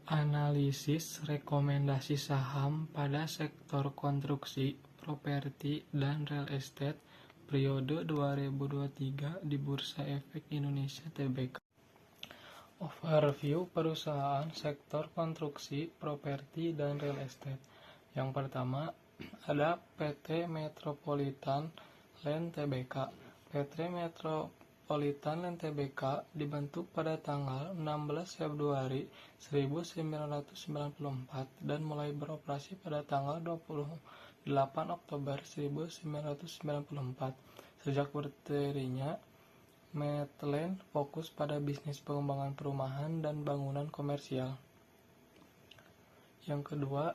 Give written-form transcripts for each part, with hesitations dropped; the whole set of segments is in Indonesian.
Analisis rekomendasi saham pada sektor konstruksi, properti, dan real estate periode 2023 di Bursa Efek Indonesia Tbk. Overview perusahaan sektor konstruksi, properti, dan real estate. Yang pertama, ada PT Metropolitan Land Tbk. PT Metropolitan Land Tbk dibentuk pada tanggal 16 Februari 1994 dan mulai beroperasi pada tanggal 28 Oktober 1994. Sejak berdirinya, Medland fokus pada bisnis pengembangan perumahan dan bangunan komersial. Yang kedua,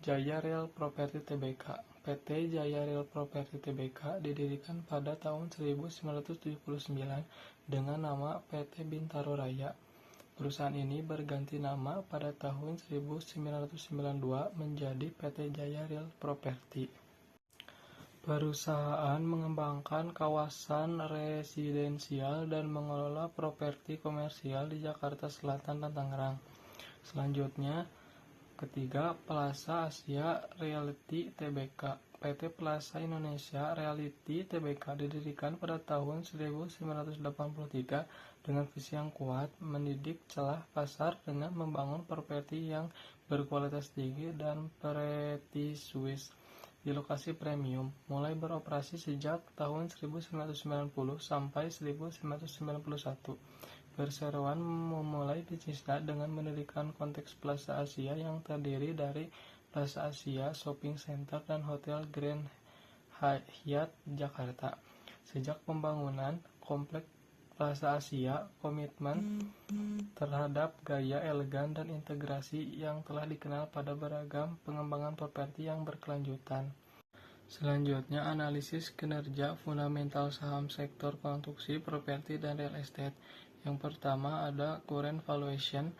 Jaya Real Property Tbk. PT Jaya Real Property Tbk didirikan pada tahun 1979 dengan nama PT Bintaro Raya. Perusahaan ini berganti nama pada tahun 1992 menjadi PT Jaya Real Property. Perusahaan mengembangkan kawasan residensial dan mengelola properti komersial di Jakarta Selatan dan Tangerang. Selanjutnya, ketiga, Plaza Asia Realty Tbk. PT Plaza Indonesia Realty Tbk didirikan pada tahun 1983 dengan visi yang kuat, mendidik celah pasar dengan membangun properti yang berkualitas tinggi dan prestisius di lokasi premium, mulai beroperasi sejak tahun 1990 sampai 1991. Perseroan memulai bisnisnya dengan mendirikan kompleks Plaza Asia yang terdiri dari Plaza Asia Shopping Center dan Hotel Grand Hyatt Jakarta. Sejak pembangunan kompleks Plaza Asia, komitmen terhadap gaya elegan dan integrasi yang telah dikenal pada beragam pengembangan properti yang berkelanjutan. Selanjutnya, analisis kinerja fundamental saham sektor konstruksi, properti, dan real estate. Yang pertama ada current valuation,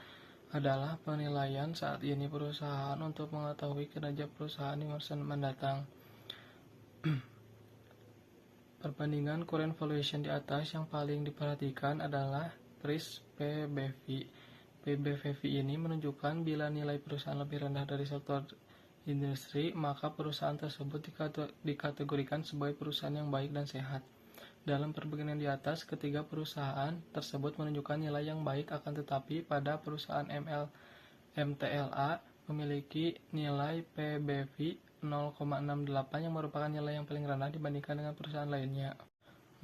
adalah penilaian saat ini perusahaan untuk mengetahui kinerja perusahaan di masa mendatang. Perbandingan current valuation di atas yang paling diperhatikan adalah price PBV. PBV ini menunjukkan bila nilai perusahaan lebih rendah dari sektor industri, maka perusahaan tersebut dikategorikan sebagai perusahaan yang baik dan sehat. Dalam perbandingan di atas, ketiga perusahaan tersebut menunjukkan nilai yang baik, akan tetapi pada perusahaan MTLA memiliki nilai PBV 0,68 yang merupakan nilai yang paling rendah dibandingkan dengan perusahaan lainnya.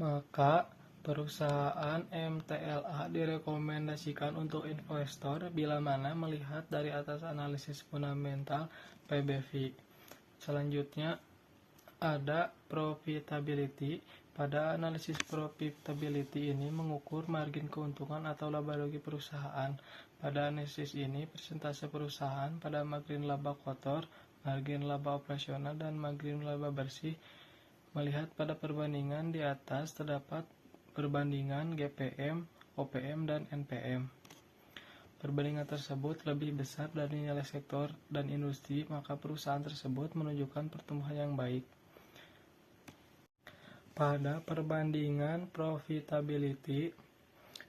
Maka perusahaan MTLA direkomendasikan untuk investor bila mana melihat dari atas analisis fundamental PBV. Selanjutnya ada profitability. Pada analisis profitability ini mengukur margin keuntungan atau laba rugi perusahaan. Pada analisis ini persentase perusahaan pada margin laba kotor, margin laba operasional, dan margin laba bersih. Melihat pada perbandingan di atas terdapat perbandingan GPM, OPM, dan NPM. Perbandingan tersebut lebih besar dari nilai sektor dan industri, maka perusahaan tersebut menunjukkan pertumbuhan yang baik. Pada perbandingan profitability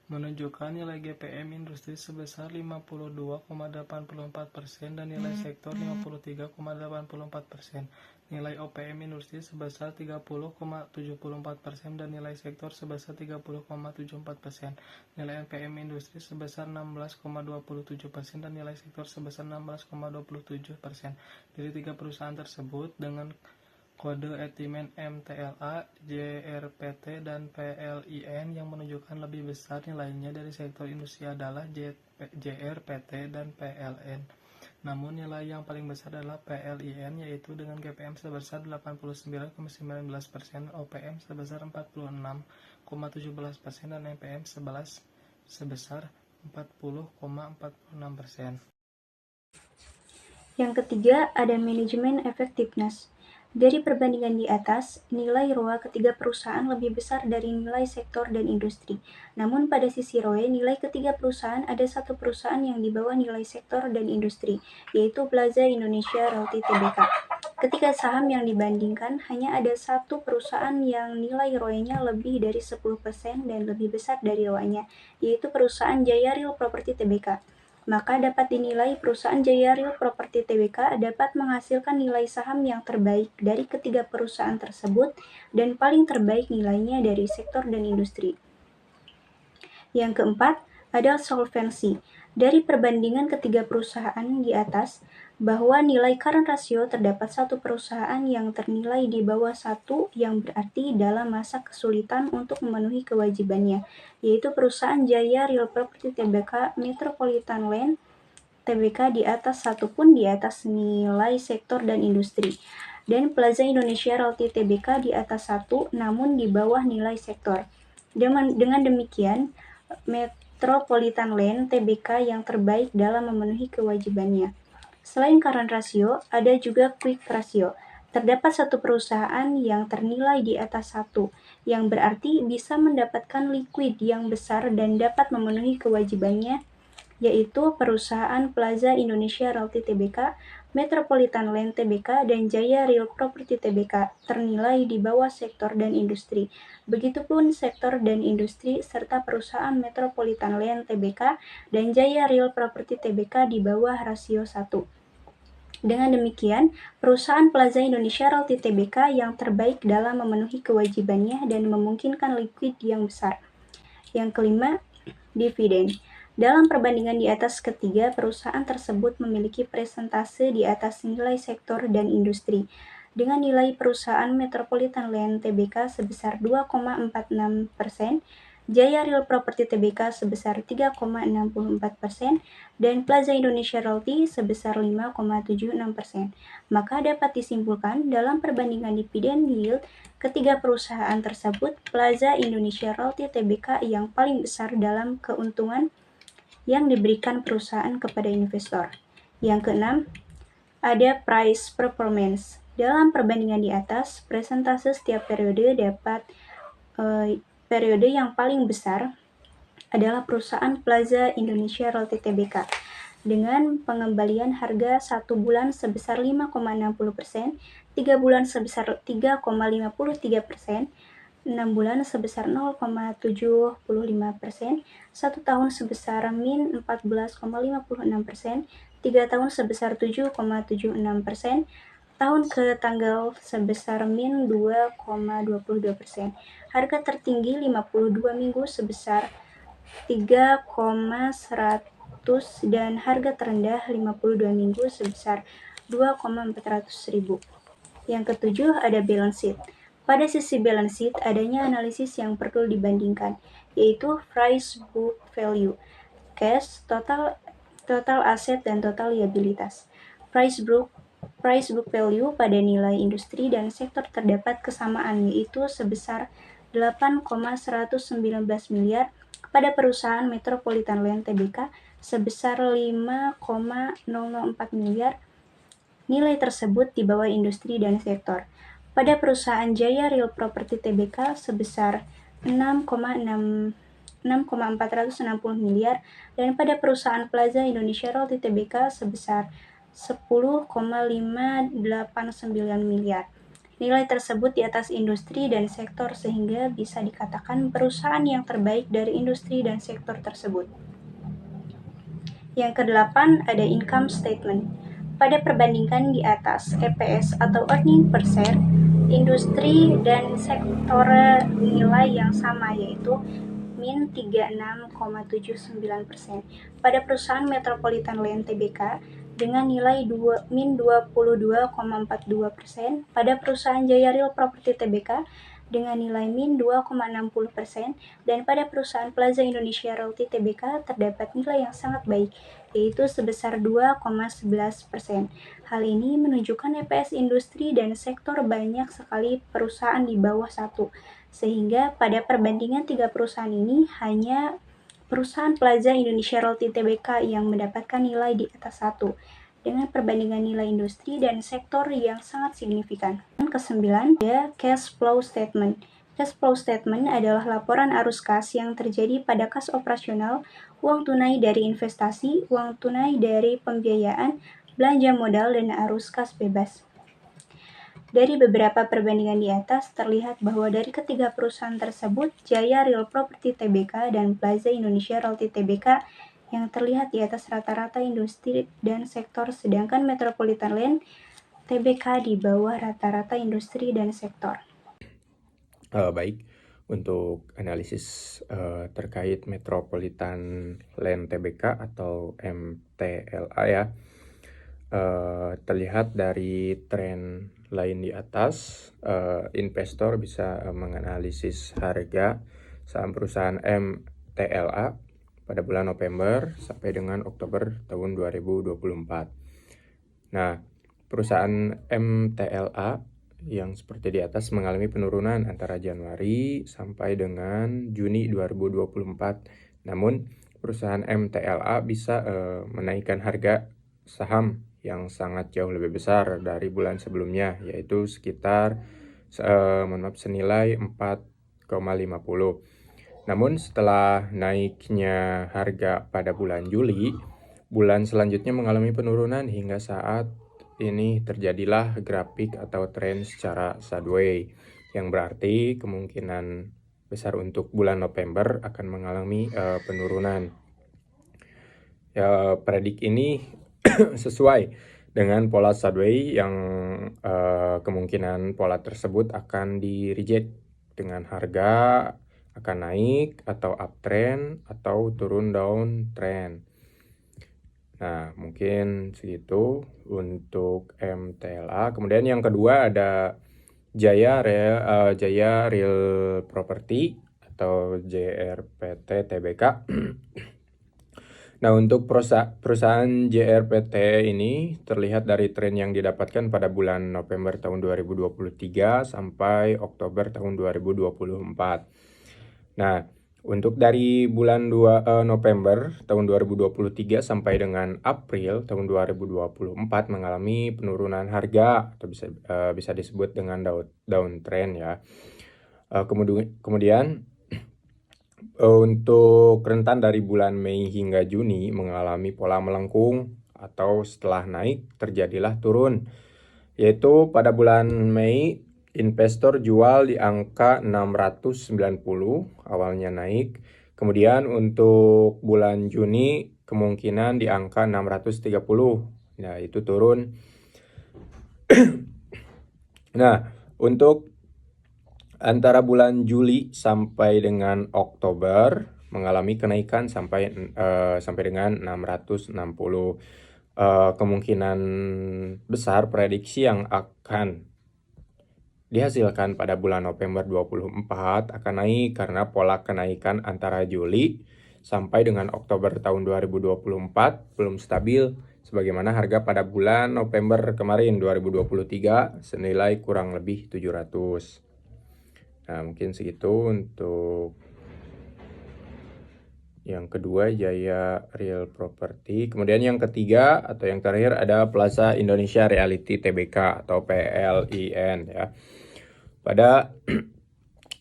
menunjukkan nilai GPM industri sebesar 52,84% dan nilai sektor 53,84%. Nilai OPM industri sebesar 30,74% dan nilai sektor sebesar 30,74%. Nilai NPM industri sebesar 16,27% dan nilai sektor sebesar 16,27%. Dari tiga perusahaan tersebut dengan kode etimen MTLA, JRPT, dan PLIN yang menunjukkan lebih besar nilainya dari sektor industri adalah JRPT dan PLN. Namun nilai yang paling besar adalah PLIN, yaitu dengan GPM sebesar 89,19%, OPM sebesar 46,17%, dan NPM sebesar 40,46%. Yang ketiga ada manajemen effectiveness. Dari perbandingan di atas, nilai ROA ketiga perusahaan lebih besar dari nilai sektor dan industri. Namun pada sisi ROE, nilai ketiga perusahaan ada satu perusahaan yang di bawah nilai sektor dan industri, yaitu Plaza Indonesia Realty Tbk. Ketika saham yang dibandingkan, hanya ada satu perusahaan yang nilai ROE-nya lebih dari 10% dan lebih besar dari ROA-nya, yaitu perusahaan Jaya Real Property Tbk. maka dapat dinilai perusahaan Jaya Real Property Tbk dapat menghasilkan nilai saham yang terbaik dari ketiga perusahaan tersebut dan paling terbaik nilainya dari sektor dan industri. Yang keempat, ada solvency. Dari perbandingan ketiga perusahaan di atas, bahwa nilai current ratio terdapat satu perusahaan yang ternilai di bawah satu yang berarti dalam masa kesulitan untuk memenuhi kewajibannya, yaitu perusahaan Jaya Real Property Tbk Metropolitan Land Tbk di atas satu pun di atas nilai sektor dan industri, dan Plaza Indonesia Realty Tbk di atas satu namun di bawah nilai sektor. Dengan demikian, Metropolitan Land Tbk yang terbaik dalam memenuhi kewajibannya. Selain current ratio, ada juga quick ratio. Terdapat satu perusahaan yang ternilai di atas satu, yang berarti bisa mendapatkan liquid yang besar dan dapat memenuhi kewajibannya, yaitu perusahaan Plaza Indonesia Realty Tbk, Metropolitan Land Tbk, dan Jaya Real Property Tbk ternilai di bawah sektor dan industri. Begitupun sektor dan industri serta perusahaan Metropolitan Land Tbk dan Jaya Real Property Tbk di bawah rasio 1. Dengan demikian, perusahaan Plaza Indonesia Realty Tbk yang terbaik dalam memenuhi kewajibannya dan memungkinkan liquid yang besar. Yang kelima, dividen. Dalam perbandingan di atas ketiga, perusahaan tersebut memiliki presentase di atas nilai sektor dan industri, dengan nilai perusahaan Metropolitan Land Tbk sebesar 2,46%, Jaya Real Property Tbk sebesar 3,64%, dan Plaza Indonesia Realty sebesar 5,76%. Maka dapat disimpulkan dalam perbandingan dividen yield ketiga perusahaan tersebut, Plaza Indonesia Realty Tbk yang paling besar dalam keuntungan yang diberikan perusahaan kepada investor. Yang keenam, ada price performance. Dalam perbandingan di atas, presentase setiap periode dapat periode yang paling besar adalah perusahaan Plaza Indonesia Realty Tbk dengan pengembalian harga 1 bulan sebesar 5,60%, 3 bulan sebesar 3,53%, 6 bulan sebesar 0,75%, 1 tahun sebesar min 14,56%, 3 tahun sebesar 7,76%, tahun ke tanggal sebesar min 2,22%. Harga tertinggi 52 minggu sebesar 3,100 dan harga terendah 52 minggu sebesar 2,400.000. Yang ketujuh, ada balance sheet. Pada sisi balance sheet, adanya analisis yang perlu dibandingkan, yaitu price book value, cash, total aset, dan total liabilitas. Price book value pada nilai industri dan sektor terdapat kesamaan, yaitu sebesar 8,119 miliar, pada perusahaan Metropolitan Land Tbk sebesar 5,004 miliar. Nilai tersebut di bawah industri dan sektor. Pada perusahaan Jaya Real Property Tbk sebesar 6,460 miliar dan pada perusahaan Plaza Indonesia Realty Tbk sebesar 10,589 miliar. Nilai tersebut di atas industri dan sektor sehingga bisa dikatakan perusahaan yang terbaik dari industri dan sektor tersebut. Yang kedelapan, ada income statement. Pada perbandingan di atas, EPS atau earning per share, industri dan sektor nilai yang sama, yaitu min 36,79%. Pada perusahaan Metropolitan Land Tbk dengan nilai min 22,42%. Pada perusahaan Jaya Real Property Tbk dengan nilai min 2,60%, dan pada perusahaan Plaza Indonesia Realty Tbk terdapat nilai yang sangat baik, yaitu sebesar 2,11%. Hal ini menunjukkan EPS industri dan sektor banyak sekali perusahaan di bawah satu, sehingga pada perbandingan tiga perusahaan ini hanya perusahaan Plaza Indonesia Realty Tbk yang mendapatkan nilai di atas satu, dengan perbandingan nilai industri dan sektor yang sangat signifikan. Kesembilan, ada cash flow statement. Cash flow statement adalah laporan arus kas yang terjadi pada kas operasional, uang tunai dari investasi, uang tunai dari pembiayaan, belanja modal, dan arus kas bebas. Dari beberapa perbandingan di atas, terlihat bahwa dari ketiga perusahaan tersebut, Jaya Real Property Tbk dan Plaza Indonesia Realty Tbk yang terlihat di atas rata-rata industri dan sektor, sedangkan Metropolitan Land TBK di bawah rata-rata industri dan sektor. Baik, untuk analisis terkait Metropolitan Land TBK atau MTLA ya, terlihat dari tren lain di atas, investor bisa menganalisis harga saham perusahaan MTLA pada bulan November sampai dengan Oktober tahun 2024. Nah, perusahaan MTLA yang seperti di atas mengalami penurunan antara Januari sampai dengan Juni 2024. Namun, perusahaan MTLA bisa menaikkan harga saham yang sangat jauh lebih besar dari bulan sebelumnya, yaitu sekitar senilai 4,50. Namun setelah naiknya harga pada bulan Juli, bulan selanjutnya mengalami penurunan hingga saat ini terjadilah grafik atau tren secara sideways, yang berarti kemungkinan besar untuk bulan November akan mengalami penurunan. Predik ini sesuai dengan pola sideways yang kemungkinan pola tersebut akan di reject dengan harga akan naik atau uptrend atau turun downtrend. Nah, mungkin segitu untuk MTLA. Kemudian yang kedua ada Jaya Real Property atau JRPT TBK. Nah, untuk perusahaan JRPT ini terlihat dari tren yang didapatkan pada bulan November tahun 2023 sampai Oktober tahun 2024. Nah, untuk dari bulan November tahun 2023 sampai dengan April tahun 2024 mengalami penurunan harga atau bisa disebut dengan downtrend ya. Kemudian untuk rentan dari bulan Mei hingga Juni mengalami pola melengkung atau setelah naik terjadilah turun, yaitu pada bulan Mei investor jual di angka 690, awalnya naik. Kemudian untuk bulan Juni kemungkinan di angka 630. Nah, itu turun. Nah, untuk antara bulan Juli sampai dengan Oktober mengalami kenaikan sampai dengan 660. Kemungkinan besar prediksi yang akan dihasilkan pada bulan November 2024 akan naik karena pola kenaikan antara Juli sampai dengan Oktober tahun 2024 belum stabil sebagaimana harga pada bulan November kemarin 2023 senilai kurang lebih 700. Nah, mungkin segitu untuk yang kedua, Jaya Real Property. Kemudian yang ketiga atau yang terakhir ada Plaza Indonesia Realty TBK atau PLIN ya. Pada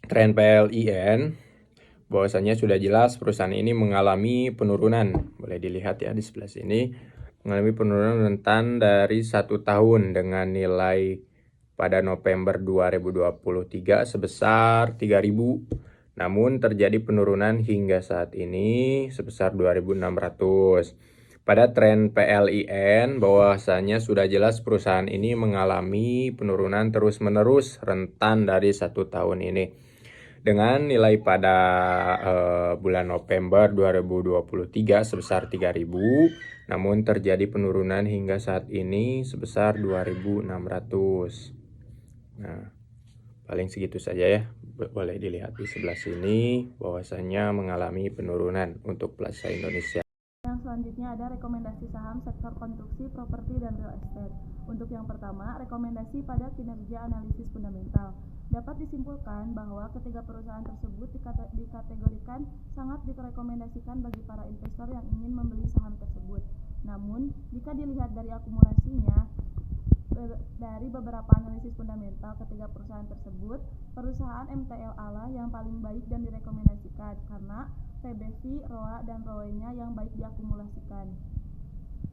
tren PLIN bahwasanya sudah jelas perusahaan ini mengalami penurunan. Boleh dilihat ya di sebelah sini, mengalami penurunan rentan dari 1 tahun dengan nilai pada November 2023 sebesar 3.000. Namun terjadi penurunan hingga saat ini sebesar 2.600. Pada tren PLIN bahwasanya sudah jelas perusahaan ini mengalami penurunan terus-menerus rentan dari 1 tahun ini. Dengan nilai pada bulan November 2023 sebesar 3.000, namun terjadi penurunan hingga saat ini sebesar 2.600. Nah, paling segitu saja ya. Boleh dilihat di sebelah sini bahwasanya mengalami penurunan untuk Plaza Indonesia. Yang selanjutnya ada rekomendasi saham sektor konstruksi, properti, dan real estate. Untuk yang pertama, rekomendasi pada kinerja analisis fundamental. Dapat disimpulkan bahwa ketiga perusahaan tersebut dikategorikan sangat direkomendasikan bagi para investor yang ingin membeli saham tersebut. Namun, jika dilihat dari akumulasinya, dari beberapa analisis fundamental ketiga perusahaan tersebut, perusahaan MTLA lah yang paling baik dan direkomendasikan karena PBV, ROA, dan ROE-nya yang baik diakumulasikan.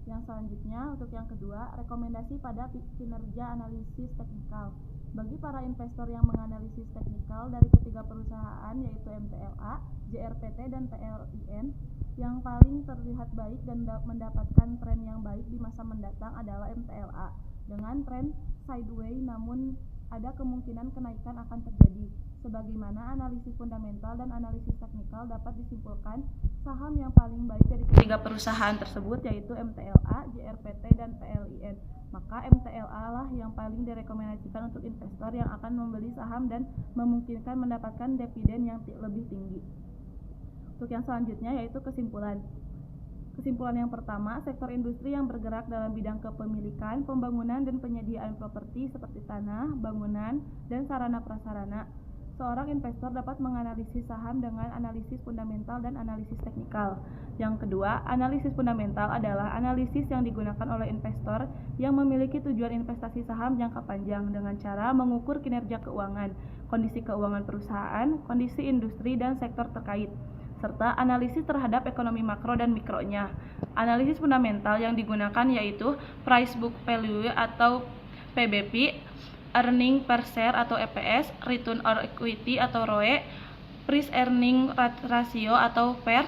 Yang selanjutnya, untuk yang kedua, rekomendasi pada kinerja analisis teknikal. Bagi para investor yang menganalisis teknikal dari ketiga perusahaan yaitu MTLA, JRPT, dan PLIN, Yang paling terlihat baik dan mendapatkan tren yang baik di masa mendatang adalah MTLA dengan tren sideways, namun ada kemungkinan kenaikan akan terjadi. Sebagaimana analisis fundamental dan analisis teknikal dapat disimpulkan saham yang paling baik dari ketiga perusahaan tersebut yaitu MTLA, JRPT, dan PLIN. Maka MTLA lah yang paling direkomendasikan untuk investor yang akan membeli saham dan memungkinkan mendapatkan dividen yang lebih tinggi. Untuk yang selanjutnya yaitu kesimpulan. Kesimpulan yang pertama, sektor industri yang bergerak dalam bidang kepemilikan, pembangunan, dan penyediaan properti seperti tanah, bangunan, dan sarana prasarana. Seorang investor dapat menganalisis saham dengan analisis fundamental dan analisis teknikal. Yang kedua, analisis fundamental adalah analisis yang digunakan oleh investor yang memiliki tujuan investasi saham jangka panjang dengan cara mengukur kinerja keuangan, kondisi keuangan perusahaan, kondisi industri, dan sektor terkait, serta analisis terhadap ekonomi makro dan mikronya. Analisis fundamental yang digunakan yaitu price book value atau PBV, earning per share atau EPS, return on equity atau ROE, price earning ratio atau PER,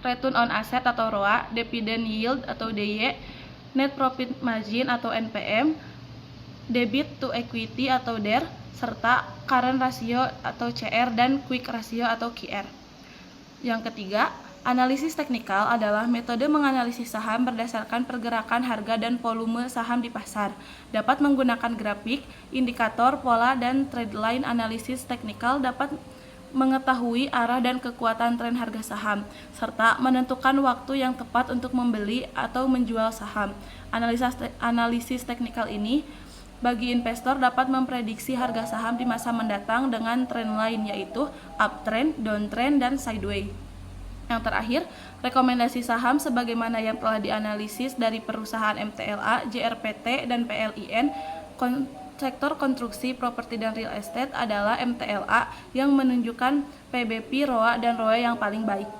return on asset atau ROA, dividend yield atau DY, net profit margin atau NPM, debit to equity atau DER, serta current ratio atau CR dan quick ratio atau QR. Yang ketiga, analisis teknikal adalah metode menganalisis saham berdasarkan pergerakan harga dan volume saham di pasar. Dapat menggunakan grafik, indikator, pola, dan trend line. Analisis teknikal dapat mengetahui arah dan kekuatan tren harga saham, serta menentukan waktu yang tepat untuk membeli atau menjual saham. Analisis teknikal ini bagi investor dapat memprediksi harga saham di masa mendatang dengan trend line yaitu uptrend, downtrend, dan sideways. Yang terakhir, rekomendasi saham sebagaimana yang telah dianalisis dari perusahaan MTLA, JRPT, dan PLIN. Sektor konstruksi, properti, dan real estate adalah MTLA yang menunjukkan PBV, ROA, dan ROE yang paling baik.